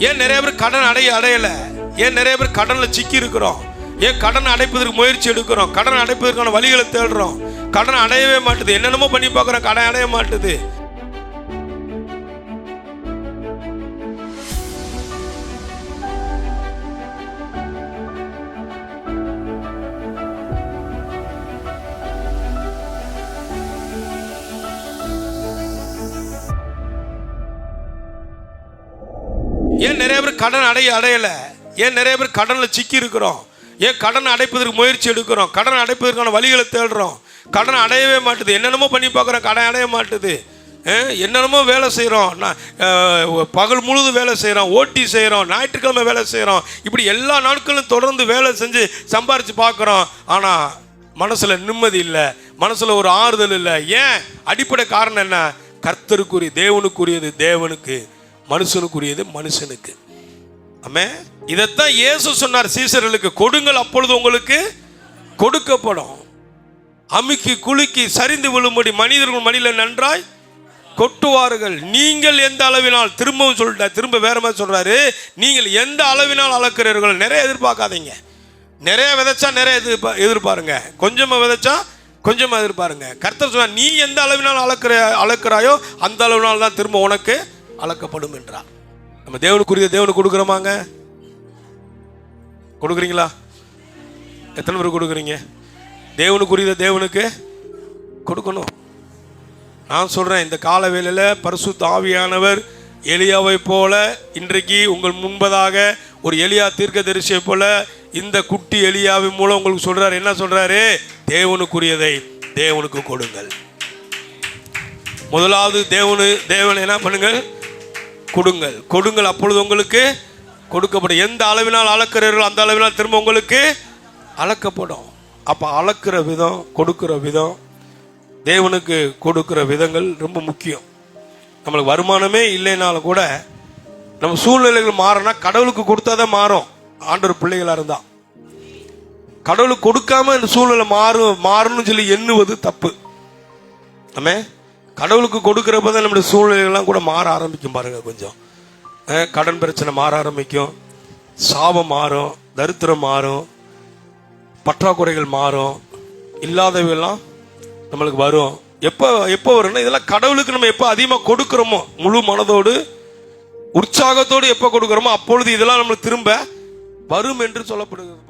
ஏன் நிறைய பேர் கடன் அடையல? ஏன் நிறைய பேர் கடன்ல சிக்கி இருக்கிறோம்? ஏன் கடன் அடைப்பதற்கு முயற்சி எடுக்கிறோம்? கடன் அடைப்பதற்கான வழிகளை தேடுறோம், கடன் அடையவே மாட்டுது. என்னென்னமோ பண்ணி பார்க்குறோம், கடன் அடைய மாட்டுது. ஏன் நிறைய பேர் கடன் அடையல? ஏன் நிறைய பேர் கடன்ல சிக்கி இருக்கிறோம்? ஏன் கடன் அடைப்பதற்கு முயற்சி எடுக்கிறோம், கடன் அடைப்பதற்கான வழிகளை தேடுறோம், கடன் அடையவே மாட்டுது. என்னென்னமோ பண்ணி பார்க்குறோம், கடன் அடைய மாட்டுது. என்னென்னமோ வேலை செய்கிறோம், பகல் முழுதும் வேலை செய்கிறோம், ஓட்டி செய்கிறோம், ஞாயிற்றுக்கிழமை வேலை செய்கிறோம், இப்படி எல்லா நாட்களும் தொடர்ந்து வேலை செஞ்சு சம்பாரித்து பார்க்குறோம். ஆனால் மனசில் நிம்மதி இல்லை, மனசில் ஒரு ஆறுதல் இல்லை. ஏன்? அடிப்படை காரணம் என்ன? கர்த்தருக்குரிய தேவனுக்குரியது தேவனுக்கு, மனுஷனுக்குரியது மனுஷனுக்கு. ஆமே. இதைத்தான் இயேசு சொன்னார் சீசர்களுக்கு, கொடுங்கள் அப்பொழுது உங்களுக்கு கொடுக்கப்படும், அமுக்கி குலுக்கி சரிந்து விழும்படி மனிதர்கள் மடியில் நன்றாய் கொட்டுவார்கள். நீங்கள் எந்த அளவினால், திரும்பவும் சொல்லிட்டார், திரும்ப வேற மாதிரி சொல்றாரு, நீங்கள் எந்த அளவினால் அளக்கிறீர்கள். நிறைய எதிர்பார்க்காதீங்க. நிறைய விதைச்சா நிறைய எதிர்பாருங்க, கொஞ்சமா விதைச்சா கொஞ்சமா எதிர்பாருங்க. கர்த்தர் சொன்னார், நீ எந்த அளவினால் அளக்கிறாயோ அந்த அளவினால் தான் திரும்ப உனக்கு அளக்கப்படும் என்றார். நம்ம தேவனுக்குரிய தேவனுக்கு கொடுக்குறோமாங்க? கொடுக்குறீங்களா? எத்தனை பேர் கொடுக்குறீங்க? தேவனுக்குரிய தேவனுக்கு கொடுக்கணும். நான் சொல்றேன், இந்த கால வேளையில் பரிசுத்த ஆவியானவர் எலியாவை போல இன்றைக்கு உங்கள் முன்பதாக ஒரு எலியா தீர்க்கதரிசியை போல இந்த குட்டி எலியாவின் மூலம் உங்களுக்கு சொல்றாரு. என்ன சொல்றாரு? தேவனுக்குரியதை தேவனுக்கு கொடுங்கள். முதலாவது தேவன் என்ன பண்ணுங்கள்? கொடுங்கள். கொடுங்கள் அப்பொழுது உங்களுக்கு கொடுக்கப்படும். எந்த அளவினால் அளக்கிறீர்களோ அந்த அளவினால் திரும்ப உங்களுக்கு அளக்கப்படும். அப்போ அளக்கிற விதம், கொடுக்கிற விதம், தேவனுக்கு கொடுக்கிற விதங்கள் ரொம்ப முக்கியம். நம்மளுக்கு வருமானமே இல்லைனாலும் கூட நம்ம சூழ்நிலைகள் மாறினா கடவுளுக்கு கொடுத்தாதான் மாறும். ஆண்டவர் பிள்ளைகளாக இருந்தா கடவுளுக்கு கொடுக்காம இந்த சூழ்நிலை மாறணும்னு சொல்லி எண்ணுவது தப்பு. ஆமே. கடவுளுக்கு கொடுக்கிறப்ப தான் நம்மளுடைய சூழ்நிலைகள்லாம் கூட மாற ஆரம்பிக்கும். பாருங்க, கொஞ்சம் கடன் பிரச்சனை மாற ஆரம்பிக்கும், சாபம் மாறும், தரித்திரம் மாறும், பற்றாக்குறைகள் மாறும், இல்லாதவையெல்லாம் நம்மளுக்கு வரும். எப்போ வரும்னா, இதெல்லாம் கடவுளுக்கு நம்ம எப்போ அதிகமாக கொடுக்குறோமோ, முழு மனதோடு உற்சாகத்தோடு எப்போ கொடுக்குறோமோ அப்பொழுது இதெல்லாம் நம்மளுக்கு திரும்ப வரும் என்று சொல்லப்படுகிறது.